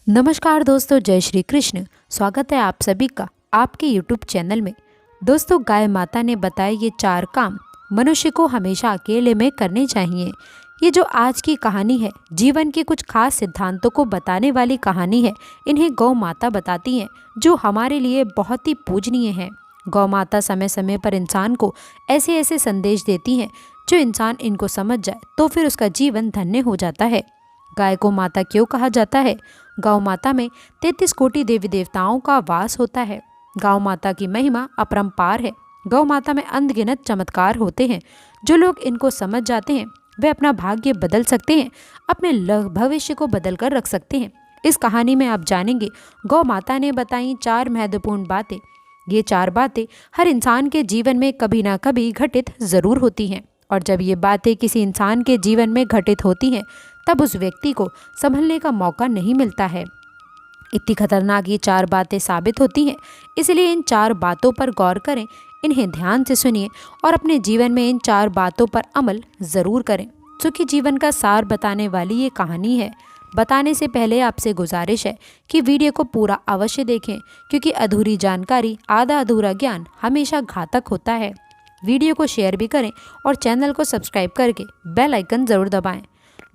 नमस्कार दोस्तों, जय श्री कृष्ण। स्वागत है आप सभी का आपके YouTube चैनल में। दोस्तों, गाय माता ने बताए ये 4 काम मनुष्य को हमेशा अकेले में करने चाहिए। ये जो आज की कहानी है, जीवन के कुछ खास सिद्धांतों को बताने वाली कहानी है। इन्हें गौ माता बताती हैं, जो हमारे लिए बहुत ही पूजनीय है। गौ माता समय समय पर इंसान को ऐसे ऐसे संदेश देती हैं, जो इंसान इनको समझ जाए तो फिर उसका जीवन धन्य हो जाता है। गाय को माता क्यों कहा जाता है? गौ माता में 33 कोटि देवी देवताओं का वास होता है। गौ माता की महिमा अपरंपार है। गौ माता में अनगिनत चमत्कार होते हैं। जो लोग इनको समझ जाते हैं वे अपना भाग्य बदल सकते हैं, अपने भविष्य को बदल कर रख सकते हैं। इस कहानी में आप जानेंगे गौ माता ने बताई 4 महत्वपूर्ण बातें। ये 4 बातें हर इंसान के जीवन में कभी ना कभी घटित जरूर होती हैं, और जब ये बातें किसी इंसान के जीवन में घटित होती हैं तब उस व्यक्ति को संभलने का मौका नहीं मिलता है। इतनी खतरनाक ये 4 बातें साबित होती हैं, इसलिए इन 4 बातों पर गौर करें, इन्हें ध्यान से सुनिए और अपने जीवन में इन 4 बातों पर अमल ज़रूर करें। सुखी जीवन का सार बताने वाली ये कहानी है। बताने से पहले आपसे गुजारिश है कि वीडियो को पूरा अवश्य देखें, क्योंकि अधूरी जानकारी, आधा अधूरा ज्ञान हमेशा घातक होता है। वीडियो को शेयर भी करें और चैनल को सब्सक्राइब करके बेल आइकन ज़रूर दबाएं।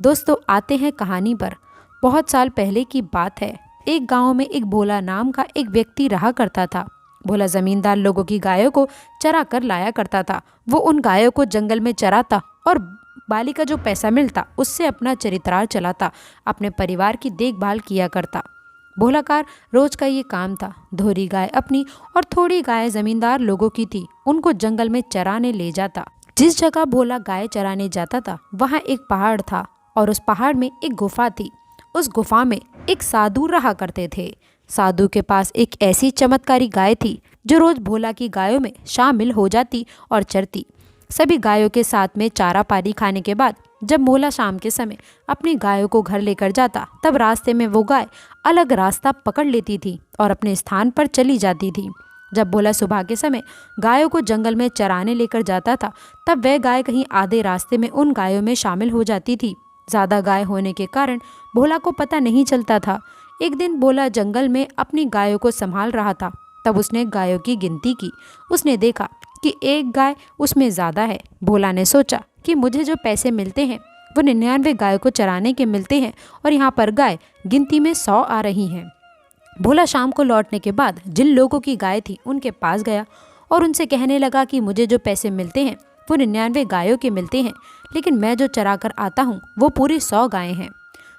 दोस्तों, आते हैं कहानी पर। बहुत साल पहले की बात है। एक गांव में एक भोला नाम का एक व्यक्ति रहा करता था। भोला जमींदार लोगों की गायों को चरा कर लाया करता था। वो उन गायों को जंगल में चराता और बाली का जो पैसा मिलता उससे अपना चरित्रार्थ चलाता, अपने परिवार की देखभाल किया करता। भोला का रोज का ये काम था। धोरी गाय अपनी और थोड़ी गाय जमींदार लोगों की थी, उनको जंगल में चराने ले जाता। जिस जगह भोला गाय चराने जाता था वहाँ एक पहाड़ था और उस पहाड़ में एक गुफा थी। उस गुफा में एक साधु रहा करते थे। साधु के पास एक ऐसी चमत्कारी गाय थी जो रोज भोला की गायों में शामिल हो जाती और चरती। सभी गायों के साथ में चारा पानी खाने के बाद जब भोला शाम के समय अपनी गायों को घर लेकर जाता, तब रास्ते में वो गाय अलग रास्ता पकड़ लेती थी और अपने स्थान पर चली जाती थी। जब भोला सुबह के समय गायों को जंगल में चराने लेकर जाता था, तब वह गाय कहीं आधे रास्ते में उन गायों में शामिल हो जाती थी। ज़्यादा गाय होने के कारण भोला को पता नहीं चलता था। एक दिन भोला जंगल में अपनी गायों को संभाल रहा था। तब उसने गायों की गिनती की। उसने देखा कि एक गाय उसमें ज़्यादा है। भोला ने सोचा कि मुझे जो पैसे मिलते हैं वो 99 गायों को चराने के मिलते हैं, और यहाँ पर गाय गिनती में 100 आ रही हैं। भोला शाम को लौटने के बाद जिन लोगों की गाय थी उनके पास गया और उनसे कहने लगा कि मुझे जो पैसे मिलते हैं वो 99 गायों के मिलते हैं, लेकिन मैं जो चरा कर आता हूँ वो पूरी 100 गायें हैं।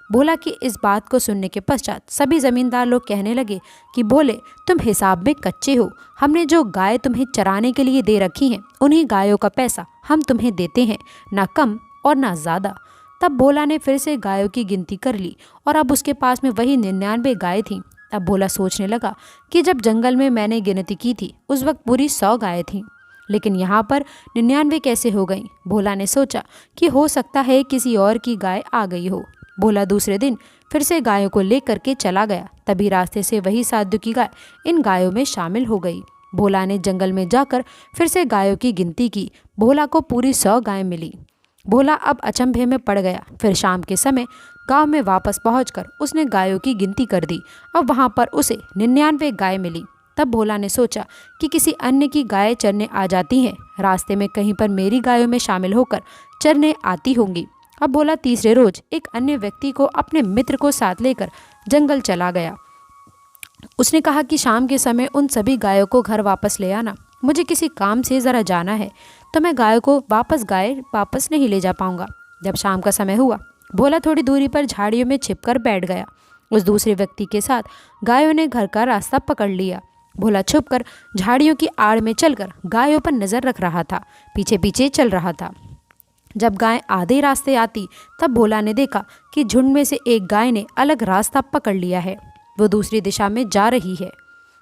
भोला की इस बात को सुनने के पश्चात सभी जमींदार लोग कहने लगे कि भोले, तुम हिसाब में कच्चे हो। हमने जो गाय तुम्हें चराने के लिए दे रखी हैं उन्हीं गायों का पैसा हम तुम्हें देते हैं, ना कम और ना ज़्यादा। तब भोला ने फिर से गायों की गिनती कर ली और अब उसके पास में वही 99 गायें थीं। अब भोला सोचने लगा कि जब जंगल में मैंने गिनती की थी उस वक्त पूरी 100 गायें थीं, लेकिन यहाँ पर 99 कैसे हो गई? भोला ने सोचा कि हो सकता है किसी और की गाय आ गई हो। भोला दूसरे दिन फिर से गायों को लेकर के चला गया। तभी रास्ते से वही साधु की गाय इन गायों में शामिल हो गई। भोला ने जंगल में जाकर फिर से गायों की गिनती की। भोला को पूरी 100 गायें मिली। भोला अब अचंभे में पड़ गया। फिर शाम के समय गांव में वापस पहुंचकर उसने गायों की गिनती कर दी। अब वहां पर उसे 99 गाय मिली। तब भोला ने सोचा कि किसी अन्य की गायें चरने आ जाती हैं, रास्ते में कहीं पर मेरी गायों में शामिल होकर चरने आती होंगी। अब भोला तीसरे रोज एक अन्य व्यक्ति को अपने मित्र को साथ लेकर जंगल चला गया। उसने कहा कि शाम के समय उन सभी गायों को घर वापस ले आना, मुझे किसी काम से ज़रा जाना है, तो मैं गायों को गाय वापस नहीं ले जा पाऊंगा। जब शाम का समय हुआ, भोला थोड़ी दूरी पर झाड़ियों में छिपकर बैठ गया। उस दूसरे व्यक्ति के साथ गायों ने घर का रास्ता पकड़ लिया। भोला छुपकर झाड़ियों की आड़ में चलकर गायों पर नजर रख रहा था, पीछे पीछे चल रहा था। जब गाय आधे रास्ते आती तब भोला ने देखा कि झुंड में से एक गाय ने अलग रास्ता पकड़ लिया है, वो दूसरी दिशा में जा रही है।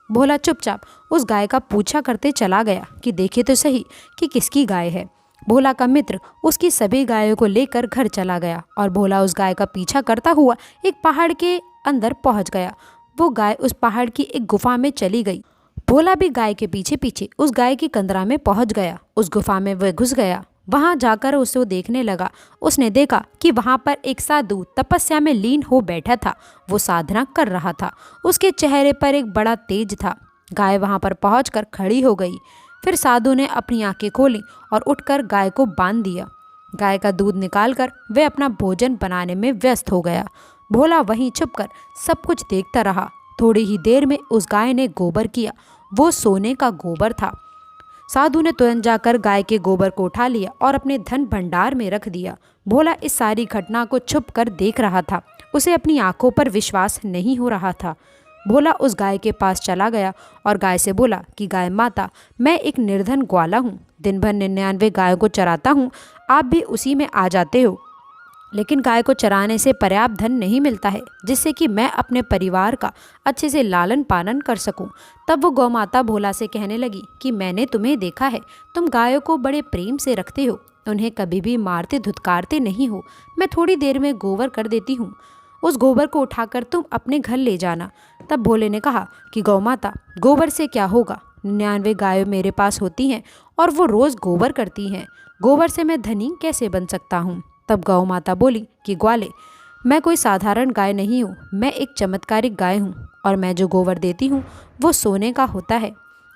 भोला चुपचाप उस गाय का पूछा करते चला गया कि देखे तो सही कि किसकी गाय है। भोला का मित्र उसकी सभी गायों को लेकर घर चला गया और भोला उस गाय का पीछा करता हुआ एक पहाड़ के अंदर पहुंच गया। वो गाय उस पहाड़ की एक गुफा में चली गई। भोला भी गाय के पीछे पीछे उस गाय की कंदरा में पहुंच गया। उस गुफा में वह घुस गया वहां जाकर उसे देखने लगा। उसने देखा कि वहां पर एक साधु तपस्या में लीन हो बैठा था। वो साधना कर रहा था। उसके चेहरे पर एक बड़ा तेज था। गाय वहां पर पहुंचकर खड़ी हो गई। फिर साधु ने अपनी आंखें खोली और उठकर गाय को बांध दिया। गाय का दूध निकालकर वह अपना भोजन बनाने में व्यस्त हो गया। भोला वहीं छुपकर सब कुछ देखता रहा। थोड़ी ही देर में उस गाय ने गोबर किया। वो सोने का गोबर था। साधु ने तुरंत जाकर गाय के गोबर को उठा लिया और अपने धन भंडार में रख दिया। भोला इस सारी घटना को छुप कर देख रहा था। उसे अपनी आंखों पर विश्वास नहीं हो रहा था। भोला उस गाय के पास चला गया और गाय से बोला कि गाय माता, मैं एक निर्धन ग्वाला हूँ। दिन भर 99 गायों को चराता हूँ। आप भी उसी में आ जाते हो, लेकिन गाय को चराने से पर्याप्त धन नहीं मिलता है जिससे कि मैं अपने परिवार का अच्छे से लालन पालन कर सकूं। तब वो गौमाता भोला से कहने लगी कि मैंने तुम्हें देखा है, तुम गायों को बड़े प्रेम से रखते हो, उन्हें कभी भी मारते धुतकारते नहीं हो। मैं थोड़ी देर में गोबर कर देती हूँ, उस गोबर को उठाकर तुम अपने घर ले जाना। तब भोले ने कहा कि गौमाता, गोबर से क्या होगा, 99 गायें मेरे पास होती हैं और वो रोज़ गोबर करती हैं। गोबर से मैं धनी कैसे बन सकता हूँ। तब गौ माता बोली कि ग्वाले, मैं कोई साधारण गाय नहीं हूँ, मैं एक चमत्कारिक गाय हूँ और मैं जो गोबर देती हूँ वो सोने का होता है।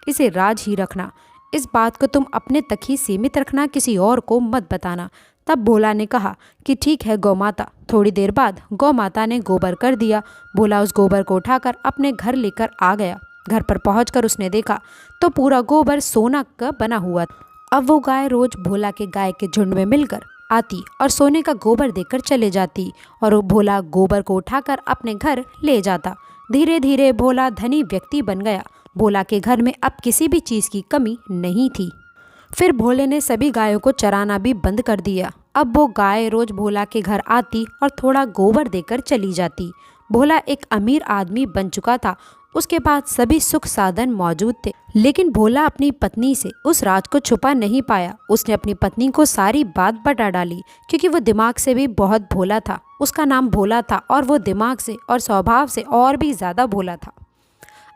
इसे राज ही रखना। इस बात को तुम अपने तक ही सीमित रखना, किसी और को मत बताना। तब भोला ने कहा कि ठीक है गौ माता। थोड़ी देर बाद गौ माता ने गोबर कर दिया। भोला उस गोबर को उठाकर अपने घर लेकर आ गया। घर पर पहुंचकर उसने देखा तो पूरा गोबर सोना का बना हुआ था। अब वो गाय रोज भोला के गाय के झुंड में मिलकर आती और सोने का गोबर देकर चले जाती और वो भोला गोबर को उठाकर अपने घर ले जाता। धीरे धीरे भोला धनी व्यक्ति बन गया। भोला के घर में अब किसी भी चीज़ की कमी नहीं थी। फिर भोले ने सभी गायों को चराना भी बंद कर दिया। अब वो गाय रोज भोला के घर आती और थोड़ा गोबर देकर चली जाती। भोला एक अमीर आदमी बन चुका था। उसके पास सभी सुख साधन मौजूद थे, लेकिन भोला अपनी पत्नी से उस राज को छुपा नहीं पाया। उसने अपनी पत्नी को सारी बात बता डाली, क्योंकि वो दिमाग से भी बहुत भोला था। उसका नाम भोला था और वो दिमाग से और स्वभाव से और भी ज़्यादा भोला था।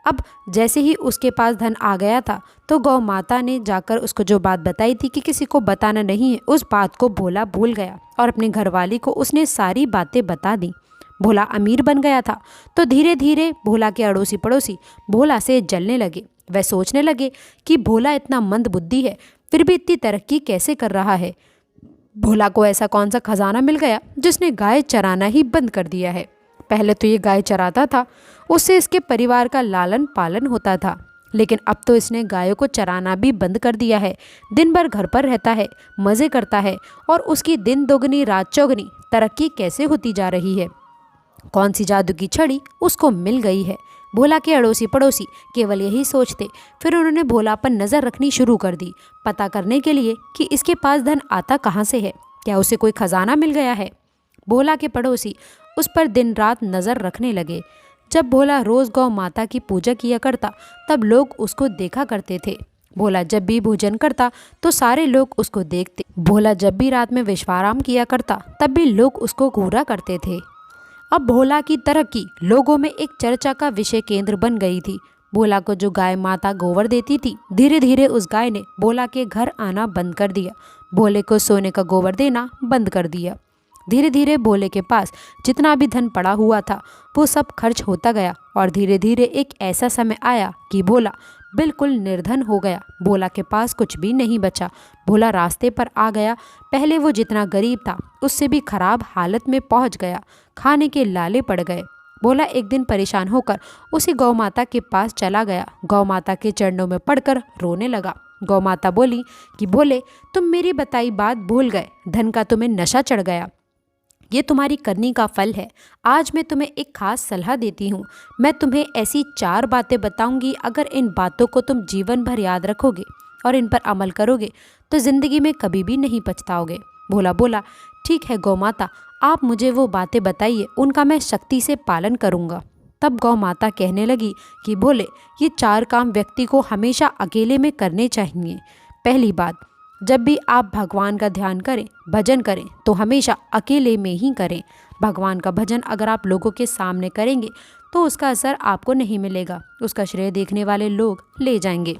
अब जैसे ही उसके पास धन आ गया था तो गौ माता ने जाकर उसको जो बात बताई थी कि किसी को बताना नहीं है, उस बात को भोला भूल गया और अपने घरवाली को उसने सारी बातें बता दी। भोला अमीर बन गया था तो धीरे धीरे भोला के अड़ोसी पड़ोसी भोला से जलने लगे। वह सोचने लगे कि भोला इतना मंद बुद्धि है, फिर भी इतनी तरक्की कैसे कर रहा है। भोला को ऐसा कौन सा खजाना मिल गया जिसने गाय चराना ही बंद कर दिया है। पहले तो ये गाय चराता था, उससे इसके परिवार का लालन पालन होता था, लेकिन अब तो इसने गायों को चराना भी बंद कर दिया है। दिन भर घर पर रहता है, मज़े करता है और उसकी दिन दोगुनी रात चौगुनी तरक्की कैसे होती जा रही है। कौन सी जादू की छड़ी उसको मिल गई है। भोला के अड़ोसी पड़ोसी केवल यही सोचते। फिर उन्होंने भोला पर नज़र रखनी शुरू कर दी, पता करने के लिए कि इसके पास धन आता कहाँ से है, क्या उसे कोई खजाना मिल गया है। भोला के पड़ोसी उस पर दिन रात नज़र रखने लगे। जब भोला रोज़ गौ माता की पूजा किया करता तब लोग उसको देखा करते थे। भोला जब भी भोजन करता तो सारे लोग उसको देखते। भोला जब भी रात में विश्राम किया करता तब भी लोग उसको घूरा करते थे। अब भोला की तरक्की लोगों में एक चर्चा का विषय केंद्र बन गई थी। भोला को जो गाय माता गोबर देती थी, धीरे धीरे उस गाय ने भोला के घर आना बंद कर दिया। भोले को सोने का गोबर देना बंद कर दिया। धीरे धीरे भोले के पास जितना भी धन पड़ा हुआ था वो सब खर्च होता गया और धीरे धीरे एक ऐसा समय आया कि भोला बिल्कुल निर्धन हो गया। भोला के पास कुछ भी नहीं बचा। भोला रास्ते पर आ गया। पहले वो जितना गरीब था उससे भी खराब हालत में पहुंच गया। खाने के लाले पड़ गए। भोला एक दिन परेशान होकर उसी गौ माता के पास चला गया। गौ माता के चरणों में पड़कर रोने लगा। गौ माता बोली कि भोले, तुम मेरी बताई बात भूल गए, धन का तुम्हें नशा चढ़ गया। ये तुम्हारी करनी का फल है। आज मैं तुम्हें एक खास सलाह देती हूँ। मैं तुम्हें ऐसी 4 बातें बताऊंगी, अगर इन बातों को तुम जीवन भर याद रखोगे और इन पर अमल करोगे तो ज़िंदगी में कभी भी नहीं पछताओगे। भोला बोला, ठीक है गौ माता, आप मुझे वो बातें बताइए, उनका मैं शक्ति से पालन करूँगा। तब गौ माता कहने लगी कि भोले, ये 4 काम व्यक्ति को हमेशा अकेले में करने चाहिए। पहली बात, जब भी आप भगवान का ध्यान करें, भजन करें तो हमेशा अकेले में ही करें। भगवान का भजन अगर आप लोगों के सामने करेंगे तो उसका असर आपको नहीं मिलेगा, उसका श्रेय देखने वाले लोग ले जाएंगे।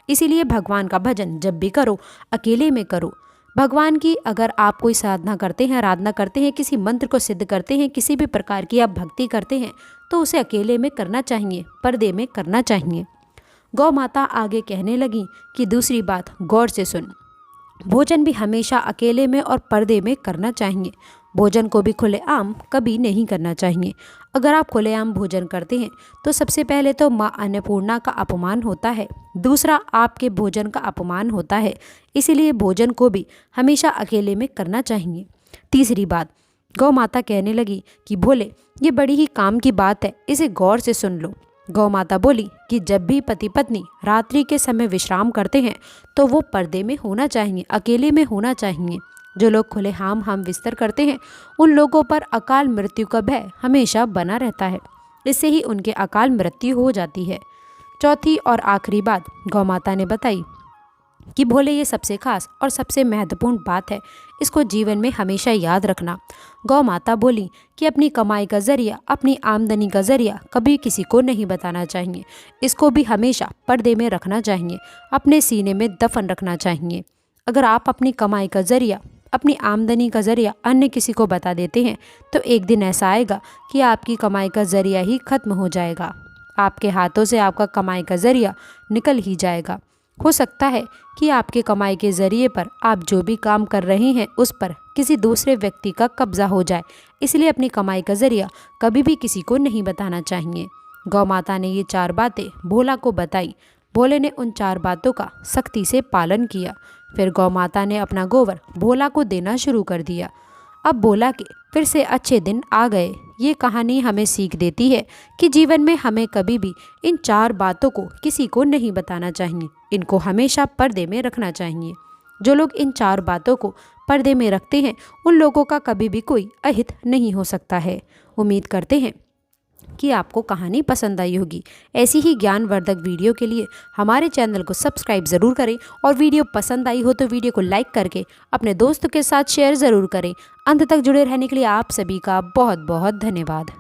इसीलिए भगवान का भजन जब भी करो अकेले में करो। भगवान की अगर आप कोई साधना करते हैं, आराधना करते हैं, किसी मंत्र को सिद्ध करते हैं, किसी भी प्रकार की आप भक्ति करते हैं तो उसे अकेले में करना चाहिए, पर्दे में करना चाहिए। गौ माता आगे कहने लगी कि दूसरी बात गौर से सुन, भोजन भी हमेशा अकेले में और पर्दे में करना चाहिए। भोजन को भी खुलेआम कभी नहीं करना चाहिए। अगर आप खुलेआम भोजन करते हैं तो सबसे पहले तो माँ अन्नपूर्णा का अपमान होता है, दूसरा आपके भोजन का अपमान होता है, इसीलिए भोजन को भी हमेशा अकेले में करना चाहिए। तीसरी बात, गौ माता कहने लगी कि भोले ये बड़ी ही काम की बात है, इसे गौर से सुन लो। गौ माता बोली कि जब भी पति पत्नी रात्रि के समय विश्राम करते हैं तो वो पर्दे में होना चाहिए, अकेले में होना चाहिए। जो लोग खुले हम बिस्तर करते हैं उन लोगों पर अकाल मृत्यु का भय हमेशा बना रहता है, इससे ही उनके अकाल मृत्यु हो जाती है। चौथी और आखिरी बात गौ माता ने बताई कि भोले ये सबसे खास और सबसे महत्वपूर्ण बात है, इसको जीवन में हमेशा याद रखना। गौ माता बोली कि अपनी कमाई का जरिया, अपनी आमदनी का जरिया कभी किसी को नहीं बताना चाहिए, इसको भी हमेशा पर्दे में रखना चाहिए, अपने सीने में दफन रखना चाहिए। अगर आप अपनी कमाई का जरिया, अपनी आमदनी का जरिया अन्य किसी को बता देते हैं तो एक दिन ऐसा आएगा कि आपकी कमाई का जरिया ही खत्म हो जाएगा, आपके हाथों से आपका कमाई का जरिया निकल ही जाएगा। हो सकता है कि आपके कमाई के ज़रिए पर आप जो भी काम कर रहे हैं उस पर किसी दूसरे व्यक्ति का कब्जा हो जाए, इसलिए अपनी कमाई का ज़रिया कभी भी किसी को नहीं बताना चाहिए। गौ माता ने ये 4 बातें भोला को बताई। भोले ने उन 4 बातों का सख्ती से पालन किया। फिर गौ माता ने अपना गोबर भोला को देना शुरू कर दिया। अब भोला के फिर से अच्छे दिन आ गए। ये कहानी हमें सीख देती है कि जीवन में हमें कभी भी इन 4 बातों को किसी को नहीं बताना चाहिए, इनको हमेशा पर्दे में रखना चाहिए। जो लोग इन 4 बातों को पर्दे में रखते हैं उन लोगों का कभी भी कोई अहित नहीं हो सकता है। उम्मीद करते हैं कि आपको कहानी पसंद आई होगी। ऐसी ही ज्ञानवर्धक वीडियो के लिए हमारे चैनल को सब्सक्राइब ज़रूर करें और वीडियो पसंद आई हो तो वीडियो को लाइक करके अपने दोस्तों के साथ शेयर ज़रूर करें। अंत तक जुड़े रहने के लिए आप सभी का बहुत बहुत धन्यवाद।